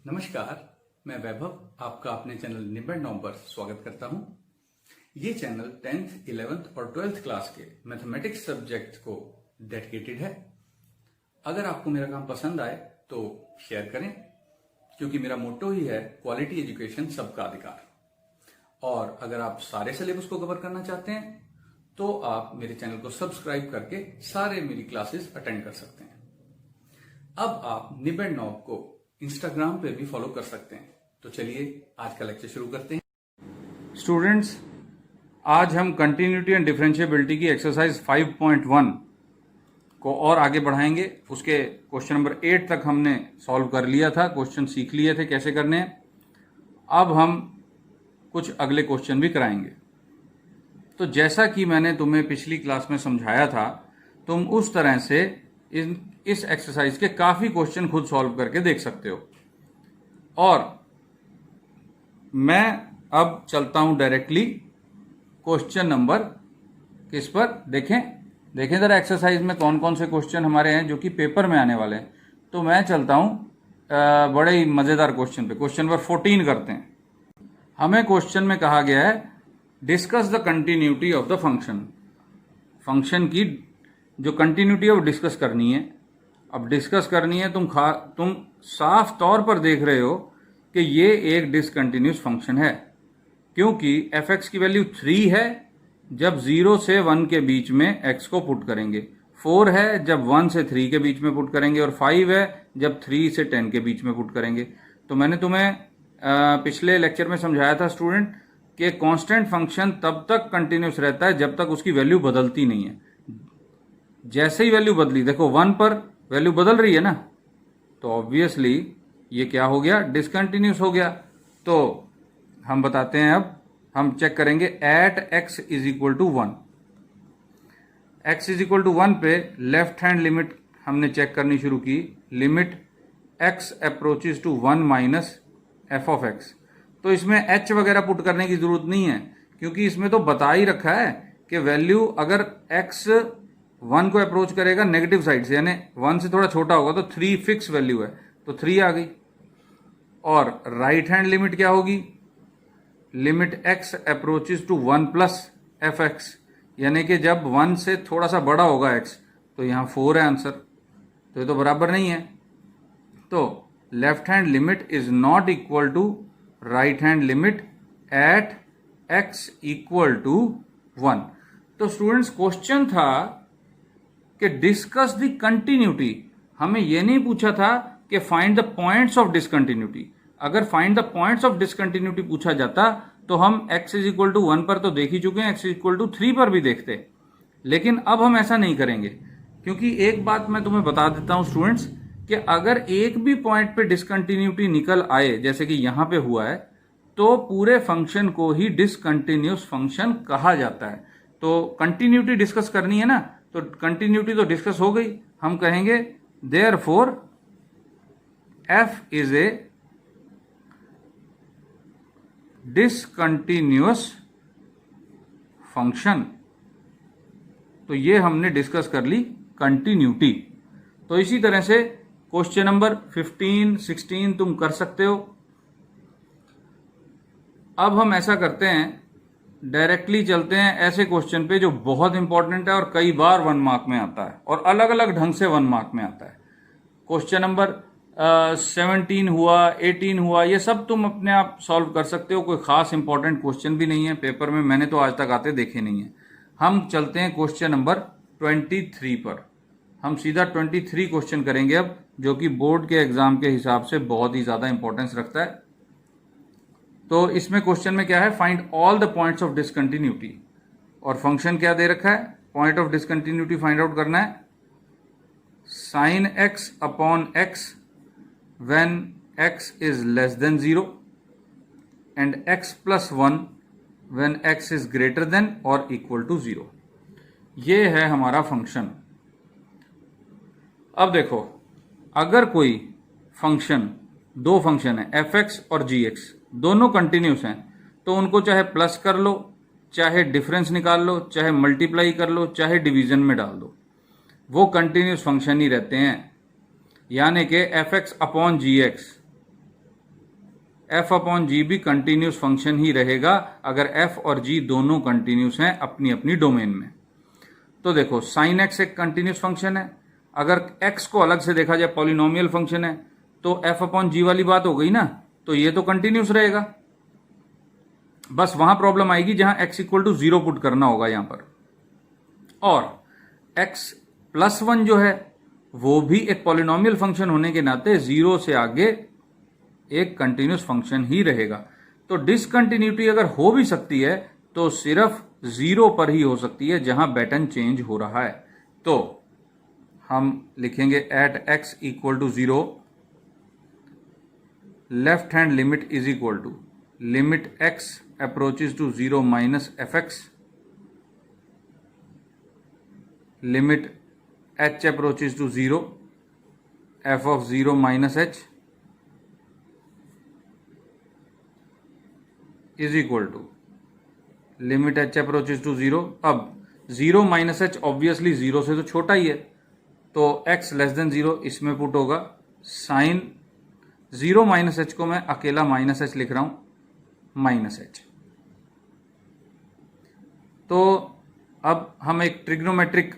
नमस्कार, मैं वैभव आपका अपने चैनल निबंध 9 पर स्वागत करता हूं। ये चैनल 10th, 11th और 12th क्लास के मैथमेटिक्स सब्जेक्ट को डेडिकेटेड है। अगर आपको मेरा काम पसंद आए तो शेयर करें, क्योंकि मेरा मोटो ही है क्वालिटी एजुकेशन सबका अधिकार। और अगर आप सारे सिलेबस को कवर करना चाहते हैं तो आप मेरे चैनल को सब्सक्राइब करके सारे मेरी क्लासेस अटेंड कर सकते हैं। अब आप निबंध 9 को इंस्टाग्राम पे भी फॉलो कर सकते हैं। तो चलिए आज का लेक्चर शुरू करते हैं। स्टूडेंट्स, आज हम कंटिन्यूटी एंड डिफरेंशिएबिलिटी की एक्सरसाइज 5.1 को और आगे बढ़ाएंगे। उसके क्वेश्चन नंबर 8 तक हमने सॉल्व कर लिया था, क्वेश्चन सीख लिए थे कैसे करने हैं। अब हम कुछ अगले क्वेश्चन भी कराएंगे। तो जैसा कि मैंने तुम्हें पिछली क्लास में समझाया था, तुम उस तरह से इस एक्सरसाइज के काफी क्वेश्चन खुद सॉल्व करके देख सकते हो। और मैं अब चलता हूं डायरेक्टली क्वेश्चन नंबर किस पर, देखें जरा एक्सरसाइज में कौन कौन से क्वेश्चन हमारे हैं जो कि पेपर में आने वाले हैं। तो मैं चलता हूं बड़े ही मजेदार क्वेश्चन पे। क्वेश्चन नंबर 14 करते हैं। हमें क्वेश्चन में कहा गया है discuss the continuity of the function. Function की जो कंटिन्यूटी है वो डिस्कस करनी है। अब डिस्कस करनी है, तुम साफ तौर पर देख रहे हो कि ये एक डिसकंटिन्यूस फंक्शन है, क्योंकि fx की वैल्यू 3 है जब 0 से 1 के बीच में x को पुट करेंगे, 4 है जब 1 से 3 के बीच में पुट करेंगे, और 5 है जब 3 से 10 के बीच में पुट करेंगे। तो मैंने तुम्हें पिछले लेक्चर में समझाया था स्टूडेंट कि कांस्टेंट फंक्शन तब तक कंटिन्यूस रहता है जब तक उसकी वैल्यू बदलती नहीं है। जैसे ही वैल्यू बदली, देखो 1 पर वैल्यू बदल रही है ना, तो ऑब्वियसली ये क्या हो गया, डिसकंटिन्यूस हो गया। तो हम बताते हैं, अब हम चेक करेंगे at x is equal to 1। x is equal to 1 पे लेफ्ट हैंड लिमिट हमने चेक करनी शुरू की। Limit x approaches to 1 minus f of x. तो इसमें h वगैरह पुट करने की जरूरत नहीं है, क्योंकि इसमें तो बता ही रखा है कि वैल्यू अगर x 1 को अप्रोच करेगा नेगेटिव साइड से, यानी 1 से थोड़ा छोटा होगा, तो 3 फिक्स वैल्यू है, तो 3 आ गई। और राइट हैंड लिमिट क्या होगी, limit x approaches to 1 plus f x, यानी कि जब 1 से थोड़ा सा बड़ा होगा x, तो यहां 4 है आंसर। तो ये तो बराबर नहीं है। तो left hand limit is not equal to right hand limit at x equal to 1। तो स्टूडेंट्स, क्वेश्चन था कि डिस्कस द कंटिन्यूटी। हमें यह नहीं पूछा था कि find the points of discontinuity. अगर find the points of discontinuity पूछा जाता तो हम x इज इक्वल टू 1 पर तो देख ही चुके हैं, x इज इक्वल टू 3 पर भी देखते। लेकिन अब हम ऐसा नहीं करेंगे, क्योंकि एक बात मैं तुम्हें बता देता हूं स्टूडेंट्स, कि अगर एक भी पॉइंट पे डिसकंटिन्यूटी निकल आए, जैसे कि यहां पे हुआ है, तो पूरे फंक्शन को ही डिसकंटिन्यूस फंक्शन कहा जाता है। तो कंटिन्यूटी डिस्कस करनी है ना, तो कंटिन्यूटी तो डिस्कस हो गई। हम कहेंगे therefore f is a discontinuous function. तो ये हमने डिस्कस कर ली कंटिन्यूटी। तो इसी तरह से क्वेश्चन नंबर 15, 16 तुम कर सकते हो। अब हम ऐसा करते हैं, डायरेक्टली चलते हैं ऐसे क्वेश्चन पे जो बहुत इंपॉर्टेंट है और कई बार 1 मार्क में आता है, और अलग अलग ढंग से 1 मार्क में आता है। क्वेश्चन नंबर 17 हुआ, 18 हुआ, ये सब तुम अपने आप सॉल्व कर सकते हो। कोई खास इंपॉर्टेंट क्वेश्चन भी नहीं है पेपर में, मैंने तो आज तक आते देखे नहीं है। हम चलते हैं क्वेश्चन नंबर 23 पर। हम सीधा 23 क्वेश्चन करेंगे अब, जो कि बोर्ड के एग्जाम के हिसाब से बहुत ही ज्यादा इंपॉर्टेंस रखता है। तो इसमें क्वेश्चन में क्या है, find all the points of discontinuity, और फंक्शन क्या दे रखा है, point of discontinuity find out करना है। Sine x upon x when x is less than 0 and x plus 1 when x is greater than और इक्वल टू 0। ये है हमारा फंक्शन। अब देखो, अगर कोई फंक्शन, दो फंक्शन है f(x) और g(x), दोनों कंटिन्यूस हैं, तो उनको चाहे प्लस कर लो, चाहे डिफरेंस निकाल लो, चाहे मल्टीप्लाई कर लो, चाहे डिवीजन में डाल दो, वो कंटिन्यूस फंक्शन ही रहते हैं। यानी कि एफ एक्स अपॉन जी एक्स एफ अपॉन जी भी कंटिन्यूस फंक्शन ही रहेगा अगर एफ और जी दोनों कंटिन्यूस हैं अपनी अपनी डोमेन में। तो देखो साइन एक्स एक कंटिन्यूस फंक्शन है, अगर एक्स को अलग से देखा जाए पॉलिनोमियल फंक्शन है तो एफ अपॉन जी वाली बात हो गई ना, तो ये तो कंटिन्यूस रहेगा। बस वहां प्रॉब्लम आएगी जहां एक्स इक्वल टू 0 पुट करना होगा यहां पर, और एक्स प्लस 1 जो है वो भी एक पॉलिनोमियल फंक्शन होने के नाते 0 से आगे एक कंटिन्यूस फंक्शन ही रहेगा। तो डिसकंटिन्यूटी अगर हो भी सकती है तो सिर्फ 0 पर ही हो सकती है जहां बैटन चेंज हो रहा है। तो हम लिखेंगे at x equal to 0 left hand limit is equal to limit x approaches to 0 minus f x, limit h approaches to 0 f of 0 minus h is equal to limit h approaches to 0। अब 0 minus h obviously 0 से तो छोटा ही है, तो x less than 0 इसमें put होगा। Sign 0 minus h को मैं अकेला माइनस h लिख रहा हूं, माइनस h। तो अब हम एक ट्रिग्नोमेट्रिक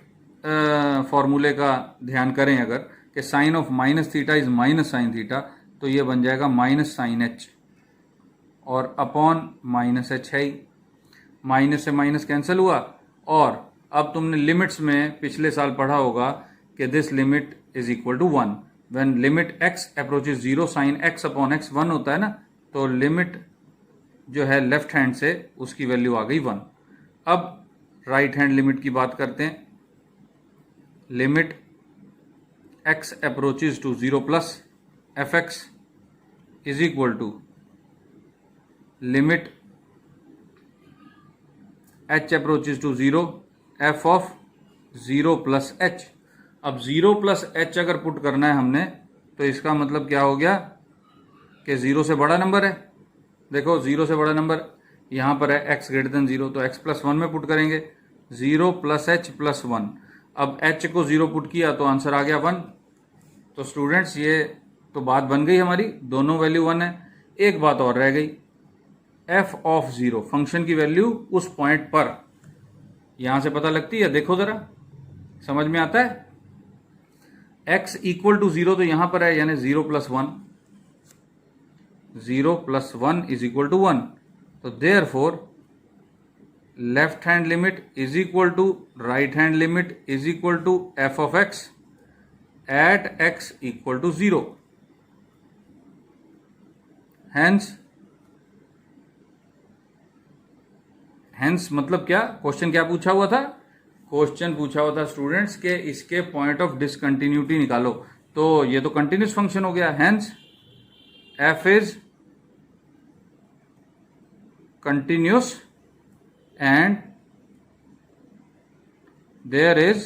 फॉर्मूले का ध्यान करें अगर, कि sine of minus theta is minus sine theta, तो ये बन जाएगा माइनस साइन एच और अपॉन माइनस एच है ही, माइनस से माइनस कैंसिल हुआ। और अब तुमने लिमिट्स में पिछले साल पढ़ा होगा कि this limit is equal to 1 when limit x approaches 0 sine x upon x 1 होता है ना, तो लिमिट जो है लेफ्ट हैंड से उसकी वैल्यू आ गई 1। अब राइट हैंड लिमिट की बात करते हैं। Limit x approaches to 0 plus f x is equal to limit h approaches to 0 f of 0 plus h। अब 0 प्लस h अगर पुट करना है हमने तो इसका मतलब क्या हो गया कि 0 से बड़ा नंबर है। देखो 0 से बड़ा नंबर यहां पर है x ग्रेटर देन 0, तो x प्लस 1 में पुट करेंगे 0 प्लस h प्लस 1। अब h को 0 पुट किया तो आंसर आ गया 1। तो स्टूडेंट्स ये तो बात बन गई हमारी, दोनों वैल्यू 1 है। एक बात और रह गई, f ऑफ 0 फंक्शन की वैल्यू उस पॉइंट पर यहां से पता लगती है, देखो जरा समझ में आता है। x इक्वल टू 0 तो यहां पर है, यानी 0 plus 1, 0 plus 1 is equal to 1। तो therefore left hand limit is equal to right hand limit is equal to f of x at x equal to 0। Hence मतलब क्या, क्वेश्चन क्या पूछा हुआ था? क्वेश्चन पूछा हुआ था स्टूडेंट्स के इसके पॉइंट ऑफ डिसकंटिन्यूटी निकालो। तो ये तो कंटिन्यूस फंक्शन हो गया, hence F is continuous and there is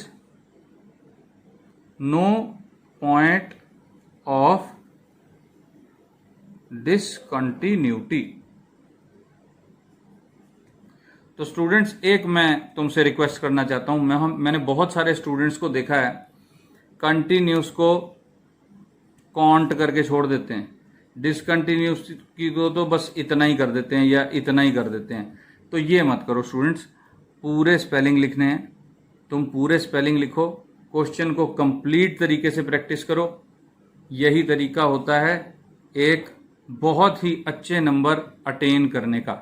no point of discontinuity। तो स्टूडेंट्स एक मैं तुमसे रिक्वेस्ट करना चाहता हूं, मैंने बहुत सारे स्टूडेंट्स को देखा है कंटिन्यूस को काउंट करके छोड़ देते हैं, डिसकंटिन्यूस की को तो बस इतना ही कर देते हैं या इतना ही कर देते हैं। तो ये मत करो स्टूडेंट्स, पूरे स्पेलिंग लिखने हैं, तुम पूरे स्पेलिंग लिखो, क्वेश्चन को कंप्लीट तरीके से प्रैक्टिस करो। यही तरीका होता है एक बहुत ही अच्छे नंबर अटेन करने का।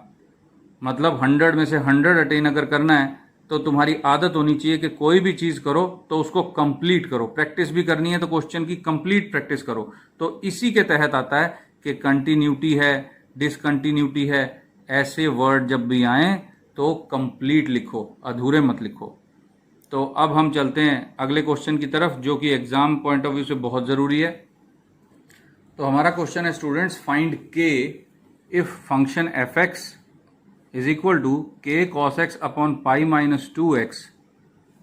मतलब 100 में से 100 अटेन अगर करना है तो तुम्हारी आदत होनी चाहिए कि कोई भी चीज़ करो तो उसको कंप्लीट करो। प्रैक्टिस भी करनी है तो क्वेश्चन की कंप्लीट प्रैक्टिस करो। तो इसी के तहत आता है कि कंटिन्यूटी है, डिसकंटिन्यूटी है, ऐसे वर्ड जब भी आए तो कंप्लीट लिखो, अधूरे मत लिखो। तो अब हम चलते हैं अगले क्वेश्चन की तरफ जो कि एग्जाम पॉइंट ऑफ व्यू से बहुत ज़रूरी है। तो हमारा क्वेश्चन है students, find k if function f x is equal to k cos x upon pi minus 2x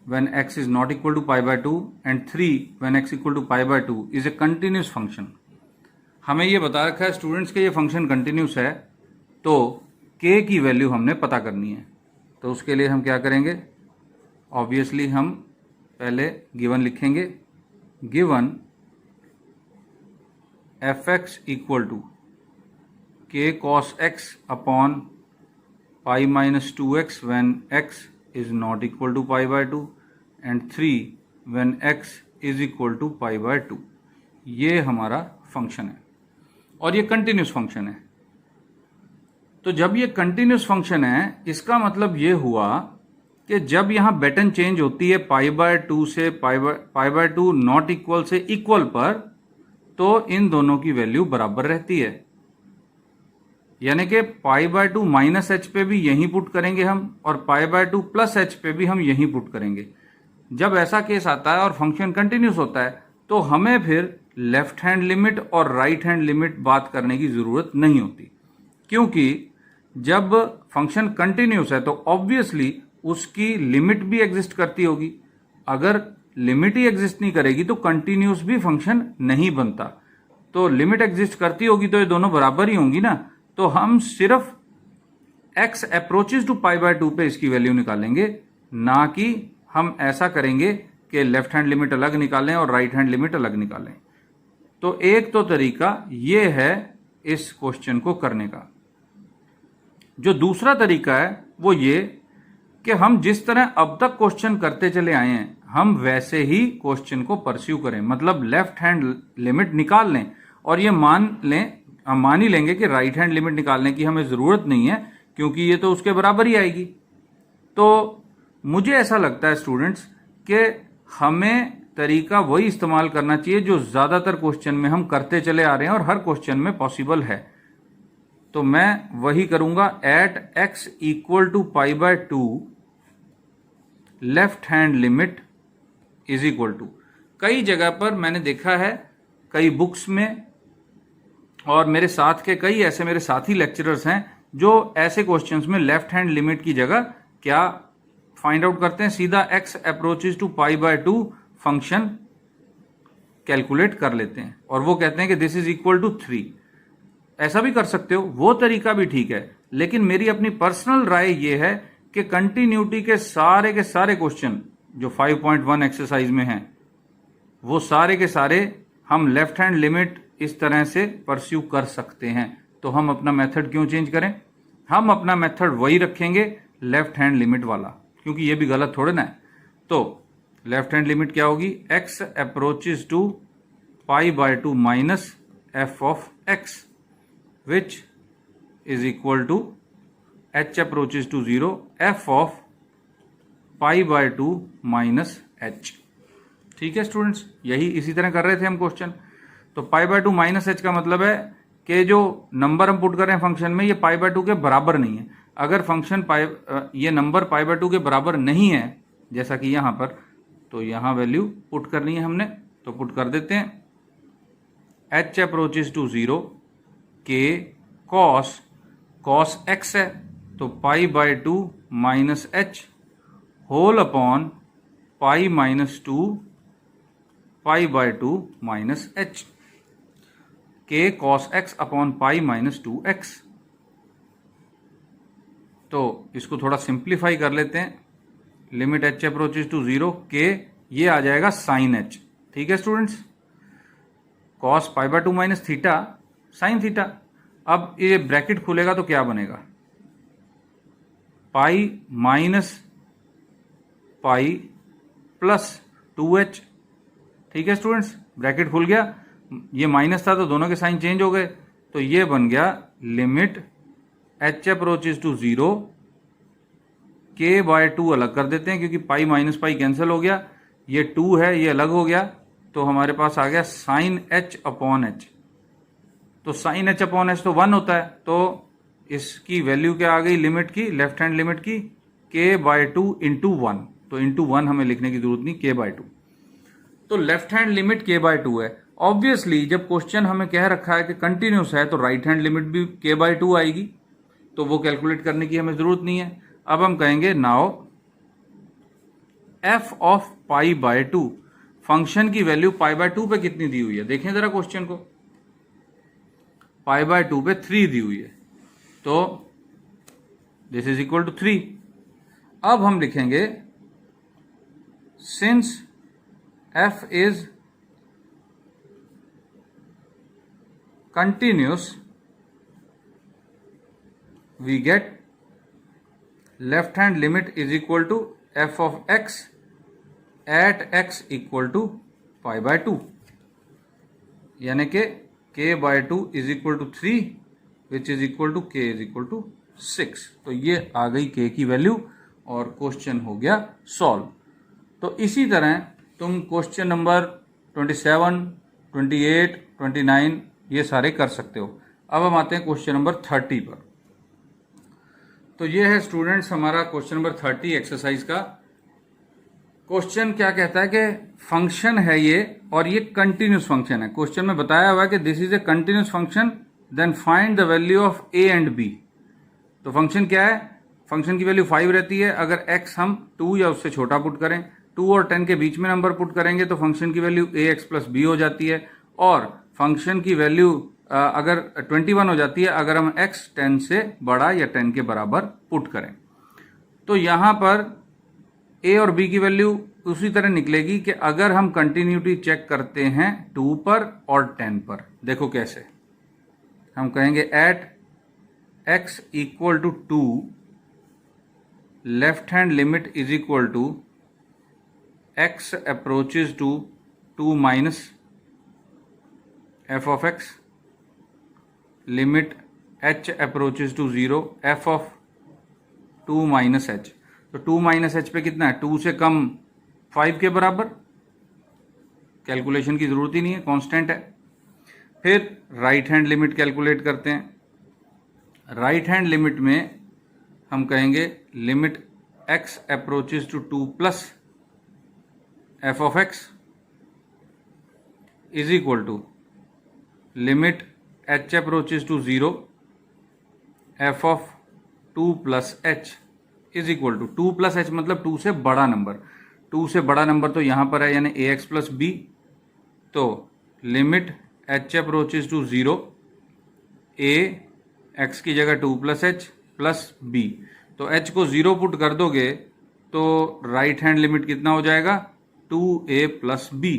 when x is not equal to pi by 2 and 3 when x equal to pi by 2 is a continuous function। हमें ये बता रखा है students के ये function continuous है, तो k की वैल्यू हमने पता करनी है। तो उसके लिए हम क्या करेंगे, ऑब्वियसली हम पहले गिवन लिखेंगे, given f x equal to k cos x upon pi minus 2x when x is not equal to pi by 2 and 3 when x is equal to pi by 2। ये हमारा फंक्शन है और ये continuous function है। तो जब ये continuous function है इसका मतलब ये हुआ कि जब यहाँ बटन चेंज होती है पाई बाय 2 से पाई बाय 2 नॉट इक्वल से इक्वल पर, तो इन दोनों की वैल्यू बराबर रहती है। यानी कि पाई बाय 2 माइनस एच पे भी यहीं पुट करेंगे हम और पाई बाय 2 प्लस एच पे भी हम यहीं पुट करेंगे। जब ऐसा केस आता है और फंक्शन कंटिन्यूस होता है तो हमें फिर लेफ्ट हैंड लिमिट और राइट हैंड लिमिट बात करने की जरूरत नहीं होती, क्योंकि जब फंक्शन कंटिन्यूस है तो ऑब्वियसली उसकी लिमिट भी एग्जिस्ट करती होगी। अगर लिमिट ही एग्जिस्ट नहीं करेगी तो कंटिन्यूस भी फंक्शन नहीं बनता। तो लिमिट एग्जिस्ट करती होगी तो ये दोनों बराबर ही होंगी ना। तो हम सिर्फ x approaches to pi by 2 पे इसकी वैल्यू निकालेंगे, ना कि हम ऐसा करेंगे कि लेफ्ट हैंड लिमिट अलग निकालें और राइट हैंड लिमिट अलग निकालें। तो एक तो तरीका ये है इस क्वेश्चन को करने का। जो दूसरा तरीका है वो ये कि हम जिस तरह अब तक क्वेश्चन करते चले आए हैं हम वैसे ही क्वेश्चन को परस्यू करें, मतलब लेफ्ट हैंड लिमिट निकाल लें और ये हम मान ही लेंगे कि राइट हैंड लिमिट निकालने की हमें जरूरत नहीं है क्योंकि ये तो उसके बराबर ही आएगी। तो मुझे ऐसा लगता है स्टूडेंट्स कि हमें तरीका वही इस्तेमाल करना चाहिए जो ज्यादातर क्वेश्चन में हम करते चले आ रहे हैं और हर क्वेश्चन में पॉसिबल है। तो मैं वही करूंगा, at x equal to pi by 2 left hand limit is equal to. कई जगह पर मैंने देखा है, कई बुक्स में और मेरे साथ के कई ऐसे मेरे साथी लेक्चरर्स हैं जो ऐसे क्वेश्चंस में लेफ्ट हैंड लिमिट की जगह क्या फाइंड आउट करते हैं, सीधा x approaches to pi by 2 function calculate कर लेते हैं और वो कहते हैं कि दिस इज इक्वल टू 3। ऐसा भी कर सकते हो, वो तरीका भी ठीक है, लेकिन मेरी अपनी पर्सनल राय ये है कि कंटिन्यूटी के सारे क्वेश्चन जो 5.1 एक्सरसाइज में हैं वो सारे के सारे हम लेफ्ट हैंड लिमिट इस तरह से परस्यू कर सकते हैं। तो हम अपना मेथड क्यों चेंज करें, हम अपना मेथड वही रखेंगे लेफ्ट हैंड लिमिट वाला, क्योंकि ये भी गलत थोड़े ना है। तो लेफ्ट हैंड लिमिट क्या होगी, x approaches to pi by 2 minus f of x which is equal to h approaches to 0 f of pi by 2 minus h। ठीक है स्टूडेंट्स, यही इसी तरह कर रहे थे हम क्वेश्चन। तो पाई बाय 2 माइनस एच का मतलब है कि जो नंबर हम पुट कर रहे हैं फंक्शन में ये पाई बाय 2 के बराबर नहीं है। अगर फंक्शन ये नंबर पाई बाय 2 के बराबर नहीं है जैसा कि यहां पर, तो यहां वैल्यू पुट करनी है हमने, तो पुट कर देते हैं h अप्रोचेस टू 0 के कॉस x है तो pi by 2 minus h whole upon pi minus 2 pi by 2 minus h, k cos x upon pi minus 2x। तो इसको थोड़ा सिंप्लीफाई कर लेते हैं, लिमिट h अप्रोचेस टू 0 के ये आ जाएगा साइन h। ठीक है students, cos pi by 2 minus theta sine theta. अब ये ब्रैकेट खुलेगा तो क्या बनेगा, pi minus pi plus 2h। ठीक है स्टूडेंट्स, ब्रैकेट खुल गया, ये माइनस था तो दोनों के साइन चेंज हो गए, तो ये बन गया limit h approaches to 0 k by 2 अलग कर देते हैं क्योंकि पाई माइनस पाई कैंसिल हो गया, ये 2 है ये अलग हो गया, तो हमारे पास आ गया साइन h अपॉन h। तो साइन h अपॉन h तो 1 होता है, तो इसकी वैल्यू क्या आ गई लिमिट की, लेफ्ट हैंड लिमिट की k बाय 2 इंटू 1। तो इंटू 1 हमें लिखने की जरूरत नहीं, k बाय 2। तो left hand limit k by 2 है। ऑब्वियसली जब क्वेश्चन हमें कह रखा है कि कंटिन्यूस है तो राइट हैंड लिमिट भी k बाय 2 आएगी, तो वो कैलकुलेट करने की हमें जरूरत नहीं है। अब हम कहेंगे now f of pi by 2, function की वैल्यू पाई बाय 2 पे कितनी दी हुई है, देखें जरा क्वेश्चन को, पाई बाय 2 पे 3 दी हुई है, तो दिस इज इक्वल टू 3। अब हम लिखेंगे since f is continuous we get left hand limit is equal to f of x at x equal to pi by 2, यानी कि k by 2 is equal to 3 which is equal to k is equal to 6। तो ये आ गई k की value और question हो गया solve. तो इसी तरह तुम क्वेश्चन नंबर 27, 28, 29 ये सारे कर सकते हो। अब हम आते हैं क्वेश्चन नंबर 30 पर। तो ये है स्टूडेंट्स हमारा क्वेश्चन नंबर 30 एक्सरसाइज का। क्वेश्चन क्या कहता है कि फंक्शन है ये और ये कंटिन्यूस फंक्शन है। क्वेश्चन में बताया हुआ है कि this is a continuous function, then find the value of a and b। तो फंक्शन क्या है? फंक्शन की वैल्यू 5 रहती है। अगर x हम 2 या उससे छोटा पुट करें, 2 और 10 के बीच में नंबर पुट करेंगे तो फंक्शन की वैल्यू ax प्लस b हो जाती है। और फंक्शन की वैल्यू अगर 21 हो जाती है अगर हम x 10 से बड़ा या 10 के बराबर पुट करें। तो यहां पर a और b की वैल्यू उसी तरह निकलेगी कि अगर हम कंटिन्यूटी चेक करते हैं 2 पर और 10 पर। देखो कैसे, हम कहेंगे at x equal to 2 left hand limit is equal to x approaches to 2 minus f of x, limit h approaches to 0 f of 2 minus h। तो 2 माइनस एच पे कितना है? 2 से कम 5 के बराबर, कैलकुलेशन की जरूरत ही नहीं है, कांस्टेंट है। फिर राइट हैंड लिमिट कैलकुलेट करते हैं। राइट हैंड लिमिट में हम कहेंगे limit x approaches to 2 plus f of x is equal to limit h approaches to 0 f of 2 plus h is equal to 2 plus h मतलब 2 से बड़ा number. 2 से बड़ा नंबर तो यहां पर है यानी ए एक्स प्लस बी। तो limit h approaches to 0 a x की जगह 2 प्लस एच प्लस बी। तो एच को 0 पुट कर दोगे तो राइट हैंड लिमिट कितना हो जाएगा? 2a plus b.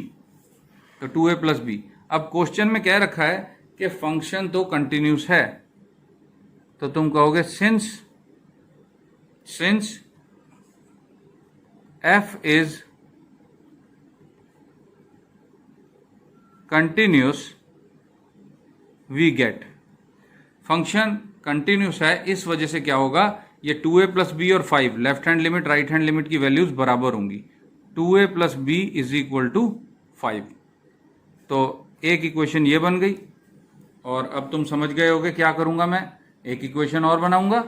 तो 2a प्लस बी। अब क्वेश्चन में क्या रखा है कि फंक्शन तो कंटिन्यूस है, तो तुम कहोगे since f is continuous we get। Function continuous है इस वजह से क्या होगा, ये 2a प्लस बी और 5 left hand limit right hand limit की वैल्यूज बराबर होंगी। 2a plus b is equal to 5। तो एक इक्वेशन ये बन गई। और अब तुम समझ गए होगे क्या करूंगा मैं, एक इक्वेशन और बनाऊंगा।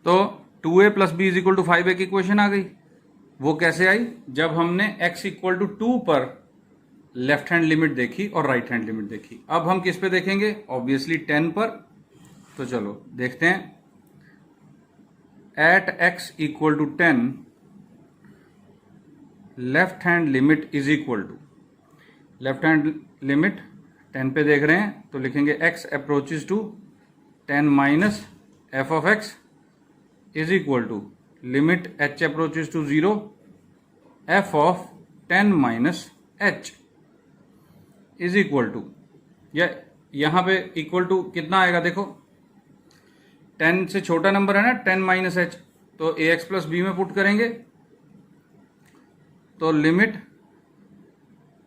तो 2a plus b is equal to 5 एक इक्वेशन आ गई। वो कैसे आई? जब हमने x इक्वल टू 2 पर लेफ्ट हैंड लिमिट देखी और राइट हैंड लिमिट देखी। अब हम किस पे देखेंगे? ऑब्वियसली 10 पर। तो चलो देखते हैं। At x equal to 10 left hand limit is equal to, left hand limit 10 पे देख रहे हैं तो लिखेंगे x approaches to 10 minus f of x is equal to limit h approaches to 0 f of 10 minus h is equal to, या यहां पे equal to कितना आएगा? देखो 10 से छोटा नंबर है ना 10 माइनस h, तो ax प्लस बी में पुट करेंगे तो limit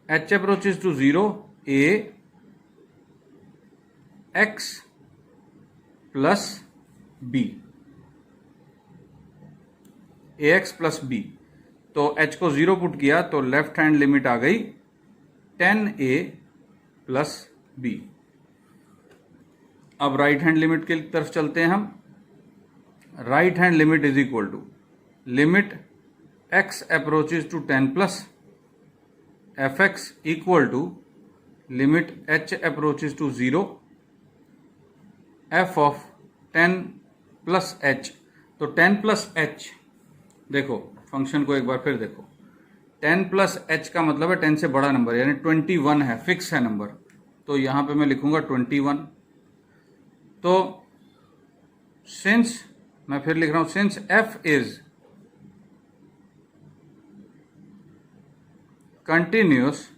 h approaches to 0 a x plus b, ax plus b. तो h को 0 पुट किया तो लेफ्ट हैंड लिमिट आ गई 10a प्लस बी। अब राइट हैंड लिमिट की तरफ चलते हैं हम। Right hand limit is equal to limit x approaches to 10 plus f x equal to limit h approaches to 0 f of 10 plus h। तो 10 plus h, देखो function को एक बार फिर देखो। 10 प्लस h का मतलब है 10 से बड़ा नंबर यानी 21 है, फिक्स है नंबर। तो यहां पे मैं लिखूंगा 21। तो सिंस, मैं फिर लिख रहा हूं, since f is continuous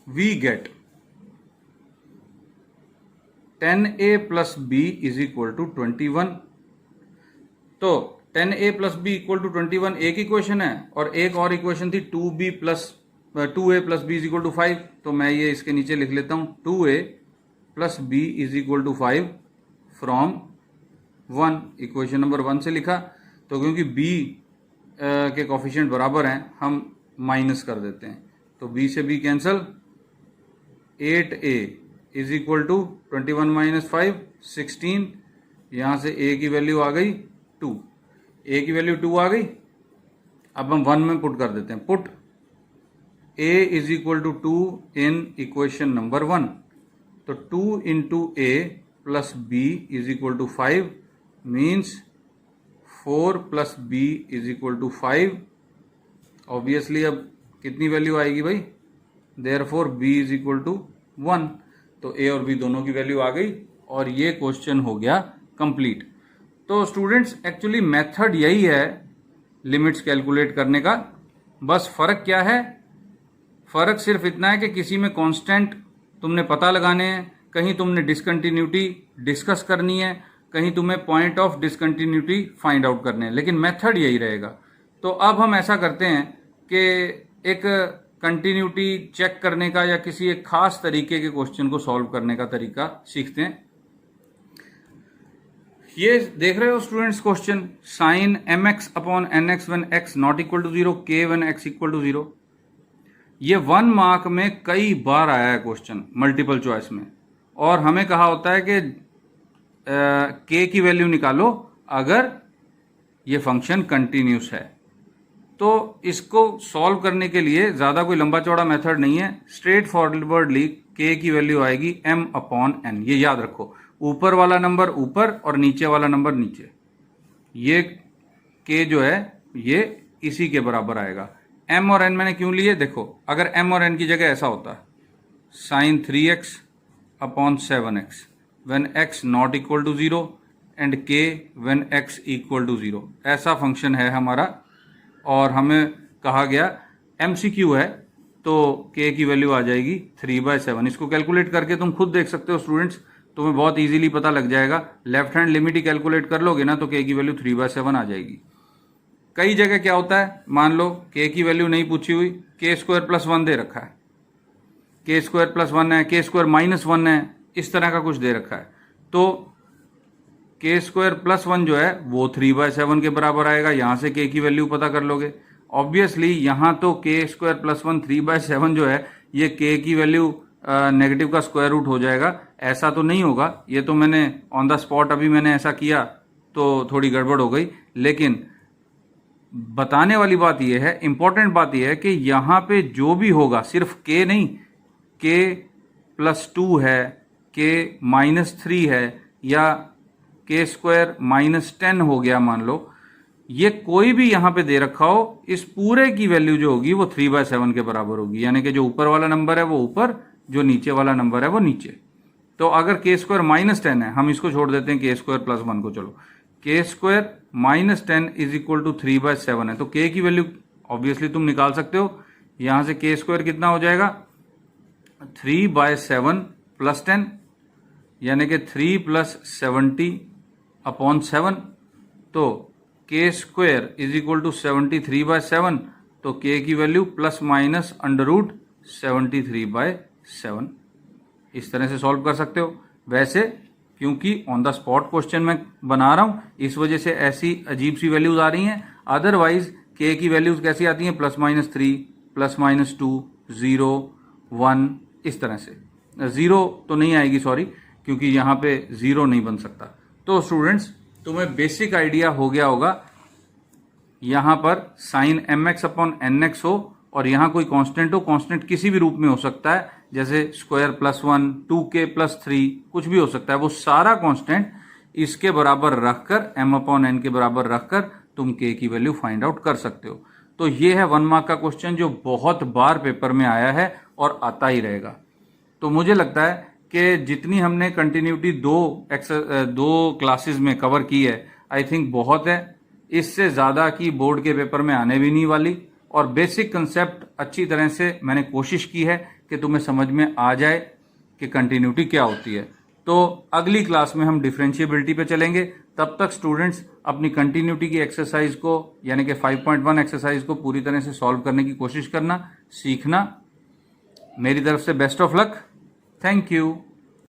we get 10a plus b is equal to 21। तो 10a plus B equal to 21 एक इक्वेशन है, और एक और इक्वेशन थी 2a plus b is equal to 5। तो मैं ये इसके नीचे लिख लेता हूं 2a plus b is equal to 5 from 1, equation number 1 से लिखा। तो क्योंकि b के कोफिशिएंट बराबर हैं, हम माइनस कर देते हैं, तो b से b cancel, 8a is equal to 21 minus 5 16। यहाँ से a की वैल्यू आ गई 2, a की वैल्यू 2 आ गई। अब हम 1 में पुट कर देते हैं, put a is equal to 2 in equation number 1। तो 2 into a plus b is equal to 5 means 4 plus b is equal to 5। Obviously अब कितनी वैल्यू आएगी भाई, therefore b is equal to 1। तो a और b दोनों की वैल्यू आ गई और ये क्वेश्चन हो गया कंप्लीट। तो स्टूडेंट्स एक्चुअली मेथड यही है लिमिट्स कैलकुलेट करने का, बस फर्क क्या है, फर्क सिर्फ इतना है कि किसी में कांस्टेंट तुमने पता लगाने हैं, कहीं तुमने डिसकंटिन्यूटी डिस्कस करनी है, कहीं तुम्हें point of discontinuity find out करने हैं, लेकिन मेथड यही रहेगा। तो अब हम ऐसा करते हैं कि एक कंटिन्यूटी चेक करने का या किसी एक खास तरीके के क्वेश्चन को सॉल्व करने का तरीका सीखते हैं। ये देख रहे हो students question, sine mx upon nx when x not equal to 0, k when x equal to 0। ये 1 मार्क में कई बार आया है क्वेश्चन मल्टीपल चॉइस में, और हमें कहा होता है कि k की वैल्यू निकालो अगर ये फंक्शन कंटिन्यूस है। तो इसको सॉल्व करने के लिए ज़्यादा कोई लंबा चौड़ा मेथड नहीं है, स्ट्रेट फॉरवर्डली k की वैल्यू आएगी m अपॉन n। ये याद रखो, ऊपर वाला नंबर ऊपर और नीचे वाला नंबर नीचे। ये k जो है ये इसी के बराबर आएगा। m और n मैंने क्यों लिए, देखो अगर m और n की जगह ऐसा होता है sine 3x upon 7x when x not equal to 0 and k when x equal to 0, ऐसा फंक्शन है हमारा और हमें कहा गया MCQ है, तो k की वैल्यू आ जाएगी 3/7। इसको कैलकुलेट करके तुम खुद देख सकते हो स्टूडेंट्स, तुम्हें बहुत इजीली पता लग जाएगा। लेफ्ट हैंड लिमिट ही कैलकुलेट कर लोगे ना तो k की वैल्यू 3/7 आ जाएगी। कई जगह क्या होता है, मान लो k की वैल्यू नहीं पूछी हुई, k स्क्वायर प्लस 1 दे रखा है, k स्क्वायर प्लस 1 है, k स्क्वायर माइनस 1 है, इस तरह का कुछ दे रखा है। तो k स्क्वायर प्लस 1 जो है वो 3/7 के बराबर आएगा, यहां से k की वैल्यू पता कर लोगे। ऑब्वियसली यहां तो k स्क्वायर प्लस 1 3/7 जो है ये k की वैल्यू नेगेटिव का स्क्वायर रूट हो जाएगा, ऐसा तो नहीं होगा। ये तो मैंने ऑन द स्पॉट अभी मैंने ऐसा किया तो थोड़ी गड़बड़ हो गई, लेकिन बताने वाली बात यह है, इंपॉर्टेंट बात यह है कि यहाँ पे जो भी होगा सिर्फ k नहीं, k प्लस 2 है, k माइनस 3 है, या k स्क्वायर माइनस 10 हो गया मान लो, ये कोई भी यहाँ पे दे रखा हो, इस पूरे की वैल्यू जो होगी वो 3/7 के बराबर होगी। यानी कि जो ऊपर वाला नंबर है वो ऊपर, जो नीचे वाला नंबर है वो नीचे। तो अगर k स्क्वायर माइनस 10 है, हम इसको छोड़ देते हैं k स्क्वायर प्लस 1 को, चलो k square minus 10 is equal to 3/7 है, तो k की वैल्यू ऑब्वियसली तुम निकाल सकते हो। यहां से k स्क्वायर कितना हो जाएगा 3/7 प्लस 10, यानी कि 3 प्लस 70 अपॉन 7। तो k square is equal to 73/7, तो k की value plus minus under root 73/7। इस तरह से सॉल्व कर सकते हो। वैसे क्योंकि ऑन द स्पॉट क्वेश्चन मैं बना रहा हूं, इस वजह से ऐसी अजीब सी वैल्यूज आ रही हैं, अदरवाइज k की वैल्यूज कैसी आती हैं, प्लस माइनस 3, प्लस माइनस 2, 0, 1, इस तरह से। 0 तो नहीं आएगी, सॉरी, क्योंकि यहाँ पे 0 नहीं बन सकता। तो स्टूडेंट्स तुम्हें बेसिक आइडिया हो गया होगा, यहाँ पर साइन mx अपॉन nx हो और यहाँ कोई कांस्टेंट हो, कांस्टेंट किसी भी रूप में हो सकता है, जैसे स्क्वायर प्लस 1, 2k प्लस 3, कुछ भी हो सकता है। वो सारा कांस्टेंट इसके बराबर रखकर, m अपॉन n के बराबर रखकर तुम k की वैल्यू फाइंड आउट कर सकते हो। तो ये है 1 मार्क का क्वेश्चन जो बहुत बार पेपर में आया है और आता ही रहेगा। तो मुझे लगता है कि जितनी हमने कंटिन्यूटी दो क्लासेस में कवर की है, आई थिंक बहुत है। इससे ज़्यादा की बोर्ड के पेपर में आने भी नहीं वाली, और बेसिक कंसेप्ट अच्छी तरह से मैंने कोशिश की है कि तुम्हें समझ में आ जाए कि कंटिन्यूटी क्या होती है। तो अगली क्लास में हम डिफरेंशिएबिलिटी पे चलेंगे। तब तक स्टूडेंट्स अपनी कंटिन्यूटी की एक्सरसाइज को यानी कि 5.1 एक्सरसाइज को पूरी तरह से सॉल्व करने की कोशिश करना, सीखना। मेरी तरफ से best of luck. Thank you.